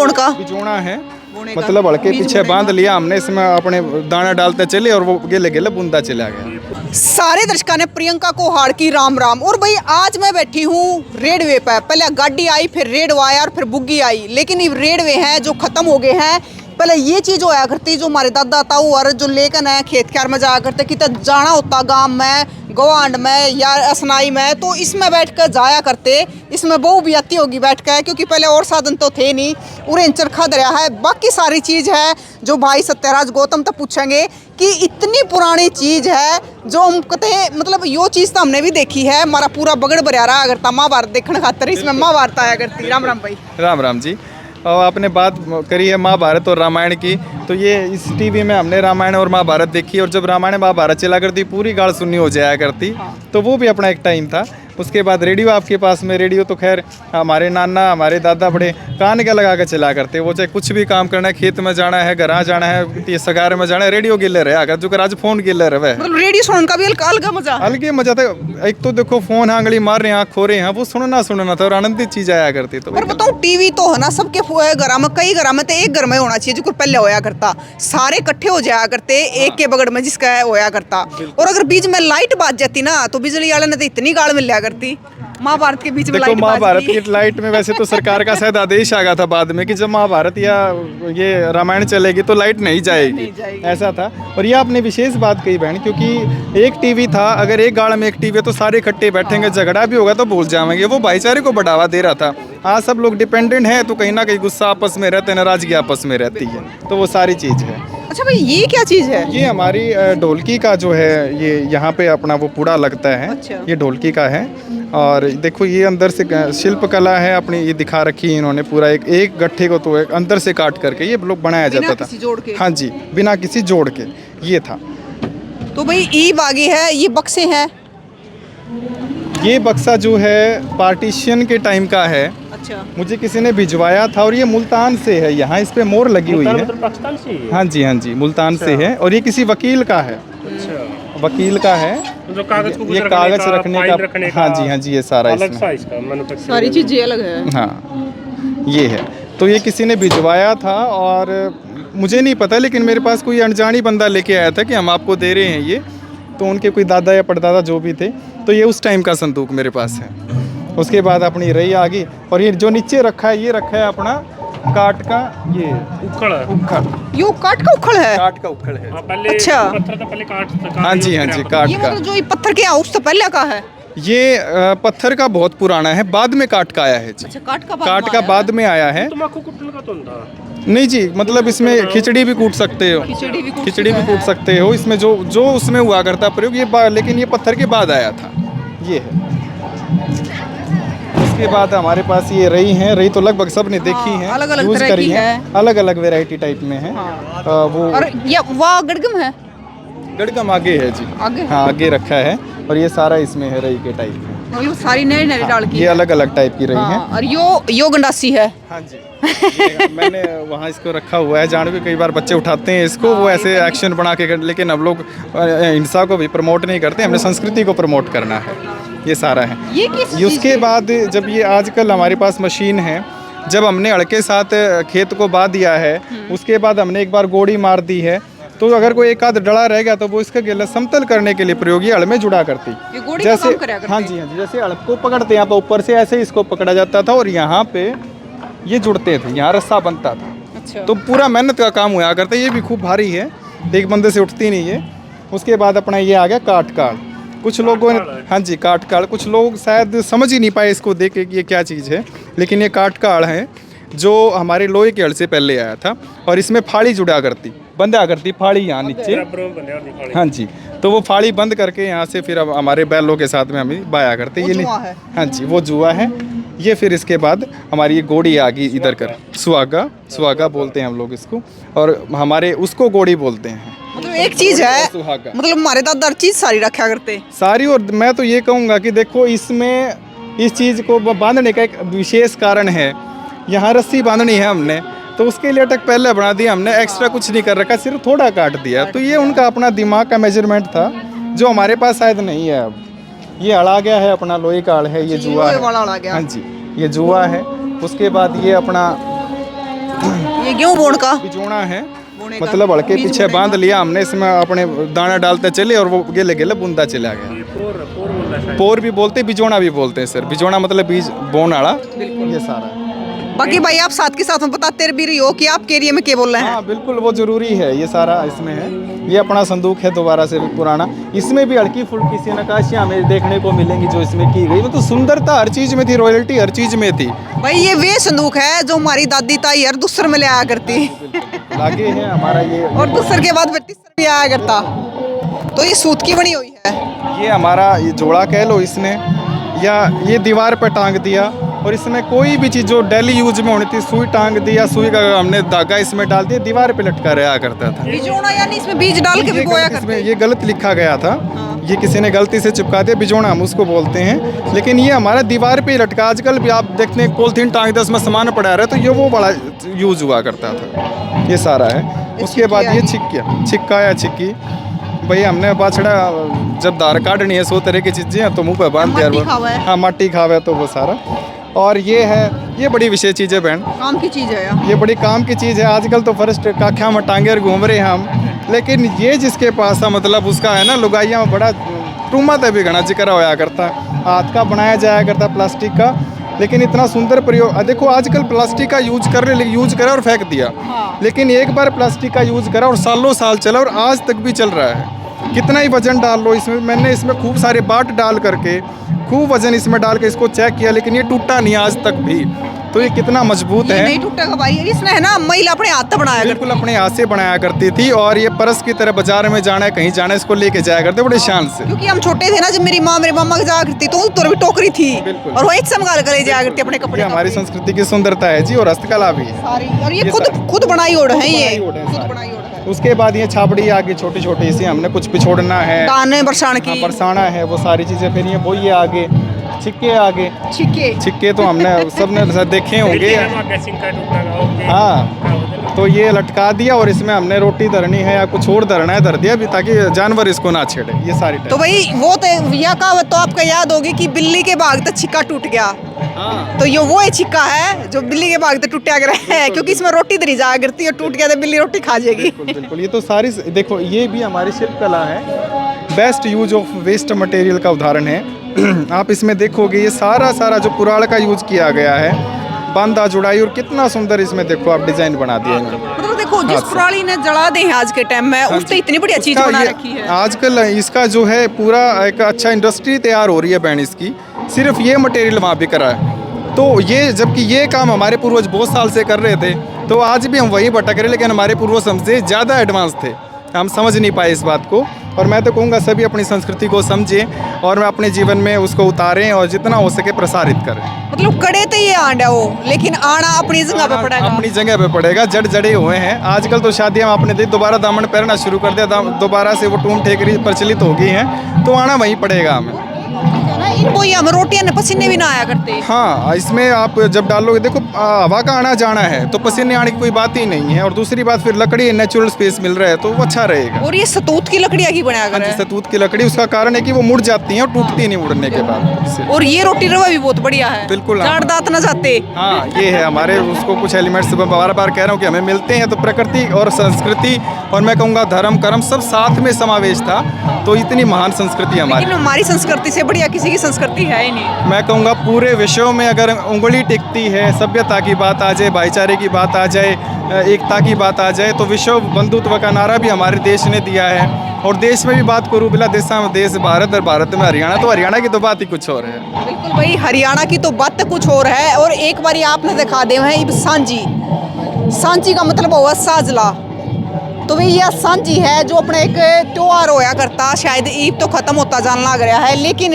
बोण का बिजोना है, बोने का, मतलब हड़के बीज पीछे बोने बांध का। लिया हमने, इसमें अपने दाना डालते चले और वो गेले गेले बूंदा चला गया। सारे दर्शकों ने प्रियंका को हार की राम राम। और भाई आज मैं बैठी हूँ रेडवे पर। पहले गाड़ी आई, फिर रेडवे आया और फिर बुग्गी आई, लेकिन ये रेडवे हैं जो खत्म हो गए हैं। पहले ये चीज़ होया करती जो हमारे दादा ताऊ और जो लेकर है खेत खार में जाया करते कि जाना होता गांव में, गवांड में या असनाई में, तो इसमें बैठ कर जाया करते। इसमें बहु भी आती होगी बैठ कर, क्योंकि पहले और साधन तो थे नहीं। उन्हें चरखा दरिया है, बाकी सारी चीज़ है जो भाई सत्यराज गौतम तक पूछेंगे कि इतनी पुरानी चीज़ है जो हम कहते हैं, मतलब यो चीज़ तो हमने भी देखी है। हमारा पूरा बगड़ भरिया रहा अगर महाभारत देखने खातर, इसमें महाभारत आया करती। राम राम भाई। राम राम जी। और आपने बात करी है महाभारत और रामायण की, तो ये इस टीवी में हमने रामायण और महाभारत देखी, और जब रामायण महाभारत चला करती पूरी गाल सुननी हो जाया करती। तो वो भी अपना एक टाइम था। उसके बाद रेडियो आपके पास में, रेडियो तो खैर हमारे नाना हमारे दादा बड़े कान के लगा कर चला करते। वो चाहे कुछ भी काम करना है, खेत में जाना है, घर जाना है, सगार में जाना है, रेडियो गिले रहे अगर, जो कर आज फोन गिले रहे। मतलब रेडियो सुनने का भी अलग मजा, अलग ही मजा था। एक तो देखो फोन आंगली मार रहे हैं, आँख खो रहे हैं, वो सुनना था और आनंदित चीज आया करती। तो पर बताऊँ टीवी तो है ना सबके घर में, कई घर में तो एक घर में होना चाहिए जो पहले होया करता। सारे इकट्ठे हो जाया करते एक के बगड़ में जिसका होया करता। और अगर बीच में लाइट बाज जाती ना तो बिजली वाले ने तो इतनी गाल मिल लिया करती। महाभारत के बीच में देखो महाभारत की लाइट में वैसे तो सरकार का शायद आदेश आ गया था बाद में कि जब महाभारत या ये रामायण चलेगी तो लाइट नहीं जाएगी, ऐसा था। और ये आपने विशेष बात कही बहन, क्योंकि एक टीवी था, अगर एक गाड़ में एक टीवी है तो सारे इकट्ठे बैठेंगे, झगड़ा भी होगा तो भूल जाएंगे। वो भाईचारे को बढ़ावा दे रहा था। आज सब लोग डिपेंडेंट हैं तो कहीं ना कहीं गुस्सा आपस में रहते हैं, नाराजगी आपस में रहती है, तो वो सारी चीज़ है। अच्छा भाई ये क्या चीज़ है? ये हमारी ढोलकी का जो है, ये यहाँ पे अपना वो पूड़ा लगता है। अच्छा। ये ढोलकी का है। और देखो ये अंदर से शिल्प कला है अपनी, ये दिखा रखी है इन्होंने पूरा। एक गट्ठे को तो एक अंदर से काट करके ये लोग बनाया जाता था, किसी जोड़ के। हाँ जी, बिना किसी जोड़ के ये था। तो भाई ईब आगे है, ये बक्से हैं। ये बक्सा जो है पार्टीशन के टाइम का है। अच्छा। मुझे किसी ने भिजवाया था और ये मुल्तान से है। यहाँ इस पे मोहर लगी हुई है। पाकिस्तान से ही है? हाँ जी मुल्तान से है। और ये किसी वकील का है। वकील का है। जो कागज को ये कागज रखने का, हाँ जी ये सारा अलग इसमें साइज का मैन्युफैक्चरिंग, सारी चीजें अलग है। हाँ ये है। तो ये किसी ने भिजवाया था और मुझे नहीं पता, लेकिन मेरे पास कोई अनजानी बंदा लेके आया था कि हम आपको दे रहे हैं ये। तो उनके कोई दादा या परदादा जो भी थे, तो ये उस टाइम का संदूक मेरे पास है। उसके बाद अपनी रही आ गई। और ये जो नीचे रखा है, ये रखा है अपना काट का, ये उखड़ यो काट का उखड़ है। काट का उखड़ है। पहले अच्छा। पत्थर तो पहले काट हाँ जी काट ये का। मतलब जो ये पत्थर के हाउस तो पहले का है। ये पत्थर का बहुत पुराना है, बाद में काट का आया है जी। अच्छा काट का बाद में आया है। तुम आपको कुटल का तो था नहीं जी, मतलब इसमें खिचड़ी भी कूट सकते हो, खिचड़ी भी कूट सकते हो। इसमें जो उसमें हुआ करता प्रयोग ये लेकिन ये पत्थर के बाद आया था, ये है। उसके बाद हमारे पास ये रही हैं। रही तो लगभग सब ने देखी हैं, अलग-अलग यूज तरह करी की है, है। अलग अलग वेराइटी टाइप में है। वो और ये वाह गड़गम है, गड़गम आगे है जी, आगे हाँ आगे रखा है। और ये सारा इसमें है रही के टाइप में, मतलब सारी नई नई डाल की। ये अलग अलग टाइप की रही है। और यो गंडासी है। हाँ जी ये मैंने वहाँ इसको रखा हुआ है। जान भी कई बार बच्चे उठाते हैं इसको, वो ऐसे एक्शन बना के लेकिन हम लोग हिंसा को भी प्रमोट नहीं करते, हमने संस्कृति को प्रमोट करना है। ये सारा है। ये किस उसके बाद जब ये आजकल हमारे पास मशीन है, जब हमने हड़ के साथ खेत को बा दिया है, उसके बाद हमने एक बार गोड़ी मार दी है, तो अगर कोई एक आध डला रह गया तो वो इसका गेला समतल करने के लिए प्रयोगी हड़ में जुड़ा करती। जैसे हाँ जी जैसे हड़ को पकड़ते हैं ऊपर से, ऐसे इसको पकड़ा जाता था और यहाँ पे ये जुड़ते थे, यहाँ रस्सा बनता था। अच्छा। तो पूरा मेहनत का काम हुआ करता है। ये भी खूब भारी है, एक बंदे से उठती नहीं है। उसके बाद अपना ये आ गया काट काड़। कुछ लोगों ने, हाँ जी काट काड़, कुछ लोग शायद समझ ही नहीं पाए इसको देख के कि ये क्या चीज़ है, लेकिन ये काट काड़ है जो हमारे लोहे के हड़ से पहले आया था। और इसमें फाड़ी जुड़ा करती, बंधा करती फाड़ी यहाँ नीचे, हाँ जी। तो वो फाड़ी बंद करके यहाँ से फिर अब हमारे बैलों के साथ में हम बाया करते। ये नहीं, हाँ जी वो जुआ है ये। फिर इसके बाद हमारी ये गोड़ी आ गई इधर कर, सुहागा बोलते हैं हम लोग इसको, और हमारे उसको गोड़ी बोलते हैं। मतलब एक चीज है, मतलब हमारे दादा चीज सारी रखा करते सारी। और मैं तो ये कहूँगा कि देखो इसमें इस चीज़ को बांधने का एक विशेष कारण है। यहाँ रस्सी बांधनी है हमने, तो उसके लिए अटक पहले बना दिया हमने, एक्स्ट्रा कुछ नहीं कर रखा, सिर्फ थोड़ा काट दिया। तो ये उनका अपना दिमाग का मेजरमेंट था जो हमारे पास शायद नहीं है। अब ये अड़ा गया है, अपना लोहे का अड़ है, ये जुआ है। हाँ जी ये जुआ है। उसके बाद ये अपना ये गेहूं बोण का बिजोड़ा है, बोने का। मतलब हड़के बीज पीछे बोने बांध का। लिया हमने, इसमें अपने दाना डालते चले और वो गेले गेले बुनता चला गया। ये पोर पोर बोलता है शायद। पोर भी बोलते, बिजोड़ा भी बोलते हैं सर। बिजोड़ा मतलब बीज बोन वाला, ये सारा है। बाकी भाई आप साथ के साथ में बताते भी रही हो कि आपके एरिया में क्या बोल रहे हैं। हाँ बिल्कुल, वो जरूरी है, ये सारा इसमें है। ये अपना संदूक है दोबारा से पुराना, इसमें भी हल्की फुल्की सी नक्काशियाँ हमें देखने को मिलेंगी जो इसमें की गई। मतलब सुंदरता हर चीज़ में थी, रॉयल्टी हर चीज़ में थी। भाई ये वे संदूक है जो हमारी दादी ताई हर दूसर में ले आया करती आगे है हमारा ये, और दूसर के बाद फिर तीसर भी आया करता। तो ये सूत की बनी हुई है। ये हमारा ये जोड़ा कह लो इसने, या ये दीवार पर टांग दिया। और इसमें कोई भी चीज़ जो डेली यूज में होनी थी, सुई टांग दी या सुई का हमने धागा इसमें डाल दिया, दीवार पे लटका रहा करता था। बिजोड़ा यानी इसमें बीज डाल के ये भिगोया गलत, इसमें करते। ये गलत लिखा गया था, ये किसी ने गलती से चिपका दिया, बिजोड़ा हम उसको बोलते हैं। लेकिन ये हमारा दीवार पे ही लटका। आजकल भी आप देखते हैं पॉलिथीन टांग दिया, उसमें सामान पड़ा रहा है, तो ये वो बड़ा यूज हुआ करता था। ये सारा है। उसके बाद ये छिक्का या छिक्की, भाई हमने बाछड़ा जब धार काटनी है 100 तरह की चीज़ें हैं तो मुँह पे बांध दिया। मट्टी खावा है। हाँ मट्टी खावा है, तो वो सारा। और ये है, ये बड़ी विशेष चीज़ है बहन, काम की चीज है यार। ये बड़ी काम की चीज़ है। आजकल तो फर्स्ट काख्या में टांगे घूम रहे हैं हम, लेकिन ये जिसके पास है मतलब उसका है ना, लुगाइयाँ में बड़ा टूमा तक भी घना जिक्र होया करता है। हाथ का बनाया जाया करता प्लास्टिक का, लेकिन इतना सुंदर प्रयोग। देखो आजकल प्लास्टिक का यूज करा और फेंक दिया, लेकिन एक बार प्लास्टिक का यूज करा और सालों साल चला और आज तक भी चल रहा है। कितना ही वजन डाल लो इसमें, मैंने इसमें खूब सारे बाट डाल करके खूब वजन इसमें डाल के इसको चेक किया, लेकिन ये टूटा नहीं आज तक भी। तो ये कितना मजबूत ये है। नहीं टूटेगा भाई, इसने है ना महिला अपने हाथ से बनाया बिल्कुल अपने हाथ से बनाया करती थी, और ये परस की तरह बाजार में जाना है, कहीं जाना है, इसको लेके जाया करते बड़े शान से। क्योंकि हम छोटे थे ना, जब मेरी माँ मेरे मामा के जाया करती तो उस भी टोकरी थी बिल्कुल। और वो एक संभाल कर ले जाया करती अपने कपड़े। ये हमारी संस्कृति की सुंदरता है जी, और हस्तकला भी है। सारी, और ये ये खुद बनाई ओढ़ है, ये बनाई ओढ़ है खुद सारी। बनाई ओढ़ है। उसके बाद ये छाबड़ी आगे छोटी छोटी इसी हमने कुछ पिछोड़ना है, दाने बरसाने की, बरसाना है, वो सारी चीज़ें। फिर ये बोइए आगे, छिक्के आगे। छिक्के तो हमने सबने देखे होंगे। हाँ, तो ये लटका दिया और इसमें हमने रोटी धरनी है या कुछ और धरना है, धर दिया भी, ताकि जानवर इसको ना छेड़े। ये सारी तो भाई वो तो यह कहावत तो आपका याद होगी कि बिल्ली के भाग तक छिक्का टूट गया। हाँ तो ये वो छिक्का है जो बिल्ली के भाग तक टूटा गया है, क्योंकि इसमें रोटी धरी जाया करती है, टूट गया तो बिल्ली रोटी खा जाएगी। बिल्कुल बिल्कुल। ये तो सारी देखो, ये भी हमारी शिल्प कला है, best use of waste material का उदाहरण है। आप इसमें देखोगे ये सारा जो पुराण का यूज किया गया है, बांधा जुड़ाई, और कितना सुंदर इसमें देखो आप डिजाइन बना दिया है। मतलब देखो जिस पुरानी ने जला दे हैं आज के टाइम में, उसने इतनी बढ़िया चीज इसका बना ये- रखी है। आजकल इसका जो है पूरा एक अच्छा इंडस्ट्री तैयार हो रही है बहन इसकी, सिर्फ ये मटेरियल वहाँ बिक रहा है। तो ये, जबकि ये काम हमारे पूर्वज बहुत साल से कर रहे थे, तो आज भी हम वही भटक रहे, लेकिन हमारे पूर्वज हमसे ज़्यादा एडवांस थे, हम समझ नहीं पाए इस बात को। और मैं तो कहूँगा सभी अपनी संस्कृति को समझें और अपने जीवन में उसको उतारें और जितना हो सके प्रसारित करें। मतलब कड़े तो ये आंडा हो, लेकिन आना अपनी जगह पे पड़ेगा। अपनी जगह पे पड़ेगा, जड़े हुए हैं। आजकल तो शादियाँ में आपने देखी, दोबारा दामन पहनना शुरू कर दिया, दोबारा से वो टूम ठेकरी प्रचलित हो गई हैं, तो आना वहीं पड़ेगा हमें। इन बोइया में रोटियां ने पसीने भी ना आया करते। हाँ, इसमें आप जब डालोगे, देखो हवा का आना जाना है तो पसीने आने की कोई बात ही नहीं है। और दूसरी बात, फिर लकड़ी नेचुरल स्पेस मिल रहा है तो वो अच्छा रहेगा। और ये सतूत की लकड़ियां की बनाया कर है। सतूत की लकड़ी, उसका कारण है कि वो मुड़ जाती हैं और टूटती नहीं मुड़ने के बाद। और ये रोटी रवा भी बहुत बढ़िया है, बिल्कुल। जाड़ दांत न जाते। हाँ, ये है हमारे, उसको कुछ एलिमेंट्स बार बार कह रहा हूँ कि हमें मिलते हैं, तो प्रकृति और संस्कृति और मैं कहूँगा धर्म कर्म सब साथ में समावेश था, तो इतनी महान संस्कृति हमारी। लेकिन हमारी संस्कृति से बढ़िया किसी की संस्कृति है ही नहीं। मैं कहूँगा पूरे विश्व में अगर उंगली टिकती है, सभ्यता की बात आ जाए, भाईचारे की बात आ जाए, एकता की बात आ जाए, तो विश्व बंधुत्व का नारा भी हमारे देश ने दिया है। और देश में भी बात करूँ, बिला देशा में देश भारत, और भारत में हरियाणा, तो हरियाणा की तो बात ही कुछ और है। बिल्कुल भाई, हरियाणा की तो बात कुछ और है। और एक बार आपने दिखा दे हैं सांझी, सांझी का मतलब हुआ साजला। तो भाई यह सांझी है जो अपना एक त्योहार होया करता, शायद ईद तो खत्म होता जान लग रहा है, लेकिन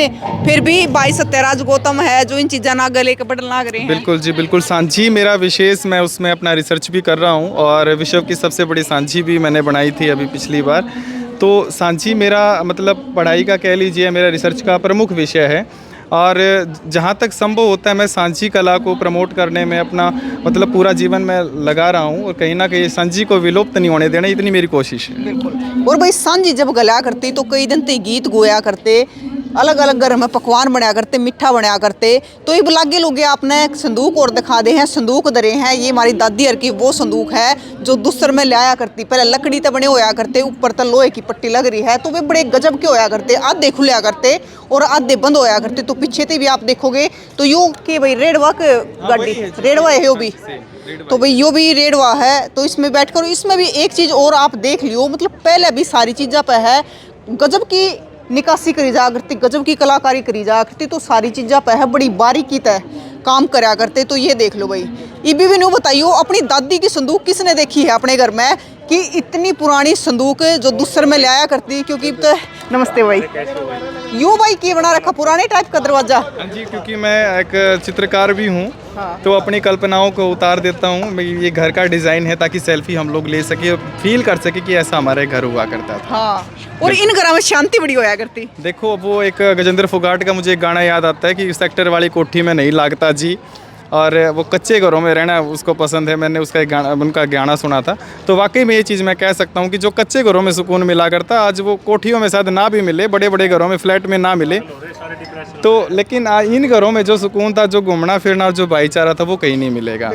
फिर भी भाई सत्यराज गौतम है जो इन चीज़ा ना गले कपड़ लग रहे हैं। बिल्कुल जी बिल्कुल। सांझी मेरा विशेष, मैं उसमें अपना रिसर्च भी कर रहा हूँ, और विश्व की सबसे बड़ी सांझी भी मैंने बनाई थी अभी पिछली बार। तो सांझी मेरा मतलब पढ़ाई का कह लीजिए, मेरा रिसर्च का प्रमुख विषय है। और जहाँ तक संभव होता है मैं सांझी कला को प्रमोट करने में अपना मतलब पूरा जीवन में लगा रहा हूँ, और कहीं ना कहीं सांझी को विलुप्त नहीं होने देना, इतनी मेरी कोशिश है। बिल्कुल। और भाई सांझी जब गला करते तो कई दिन ते गीत गोया करते, अलग अलग घर में पकवान बनाया करते, मिठा बनाया करते। तो ये लागे लोगे आपने एक संदूक और दिखा दे हैं, संदूक धरे हैं। ये हमारी दादी हर की वो संदूक है जो दूसर में लाया करती, पहले लकड़ी तो बने होया करते, ऊपर तो लोहे की पट्टी लग रही है। तो वे बड़े गजब के होया करते, आधे खुलिया करते और आधे बंद होया करते। तो पीछे से भी आप देखोगे तो यो के भाई रेडवा गाड़ी, रेडवा है यो भी, तो भाई यो भी रेडवा है। तो इसमें बैठकर इसमें भी एक चीज़ और आप देख लियो, मतलब पहले भी सारी चीज़ों पे है गजब की निकासी करी जा करती, गजब की कलाकारी करी जा करती। तो सारी चीज़ों पे है बड़ी बारीकी तय काम करा करते। तो ये देख लो भाई, ये भी न्यू बताइयो अपनी दादी की संदूक किसने देखी है अपने घर में कि इतनी पुरानी संदूक जो दूसर में लाया करती। क्योंकि तो नमस्ते भाई, यूँ भाई की बना रखा पुराने टाइप का दरवाजा। हाँ जी, क्योंकि मैं एक चित्रकार भी हूँ, तो अपनी कल्पनाओं को उतार देता हूँ। ये घर का डिज़ाइन है ताकि सेल्फी हम लोग ले सके, फील कर सके कि ऐसा हमारे घर हुआ करता था। हाँ, और इन घरों में शांति बड़ी होया करती। देखो, वो एक गजेंद्र फोगाट का मुझे एक गाना याद आता है कि सेक्टर वाली कोठी में नहीं लागता जी, और वो कच्चे घरों में रहना उसको पसंद है। मैंने उसका एक गाना, उनका गाना सुना था। तो वाकई में ये चीज़ मैं कह सकता हूँ कि जो कच्चे घरों में सुकून मिला करता, आज वो कोठियों में शायद ना भी मिले, बड़े बड़े घरों में, फ्लैट में ना मिले। तो लेकिन इन घरों में जो सुकून था, जो घूमना फिरना, जो भाईचारा था, वो कहीं नहीं मिलेगा।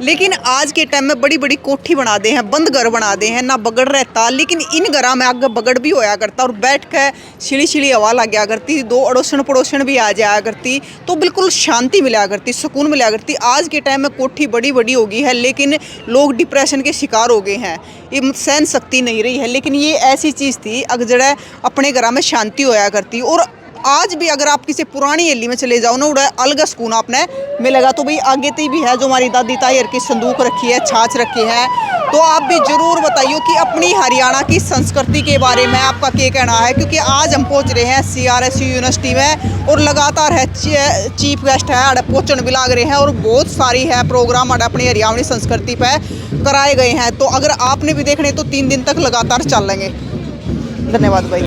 लेकिन आज के टाइम में बड़ी बड़ी कोठी बना दे हैं, बंद घर बना दे हैं, ना बगड़ रहता। लेकिन इन घरों में आगे बगड़ भी होया करता और बैठ के छिड़ी छिड़ी हवा लग गया करती, दो अड़ोसन पड़ोसन भी आ जाया करती। तो बिल्कुल शांति मिला करती, सुकून मिला करती। आज के टाइम में कोठी बड़ी बड़ी हो गई है, लेकिन लोग डिप्रेशन के शिकार हो गए हैं, ये सहन शक्ति नहीं रही है। लेकिन ये ऐसी चीज़ थी अगर जरा अपने घरों में शांति होया करती। और आज भी अगर आप किसी पुरानी एली में चले जाओ ना, उड़ा अलग सुकून आपने मिलेगा। तो भाई आगे ती भी है जो हमारी दादी तायर की संदूक रखी है, छाछ रखी है। तो आप भी जरूर बताइए कि अपनी हरियाणा की संस्कृति के बारे में आपका क्या कहना है। क्योंकि आज हम पहुंच रहे हैं CRSU यूनिवर्सिटी में और लगातार है चीफ गेस्ट है अड़े पहुँचन भी लाग रहे हैं और बहुत सारी है प्रोग्राम अड़े अपनी हरियाणवी संस्कृति पे कराए गए हैं। तो अगर आपने भी देखने तो 3 दिन तक लगातार चल लेंगे। धन्यवाद भाई।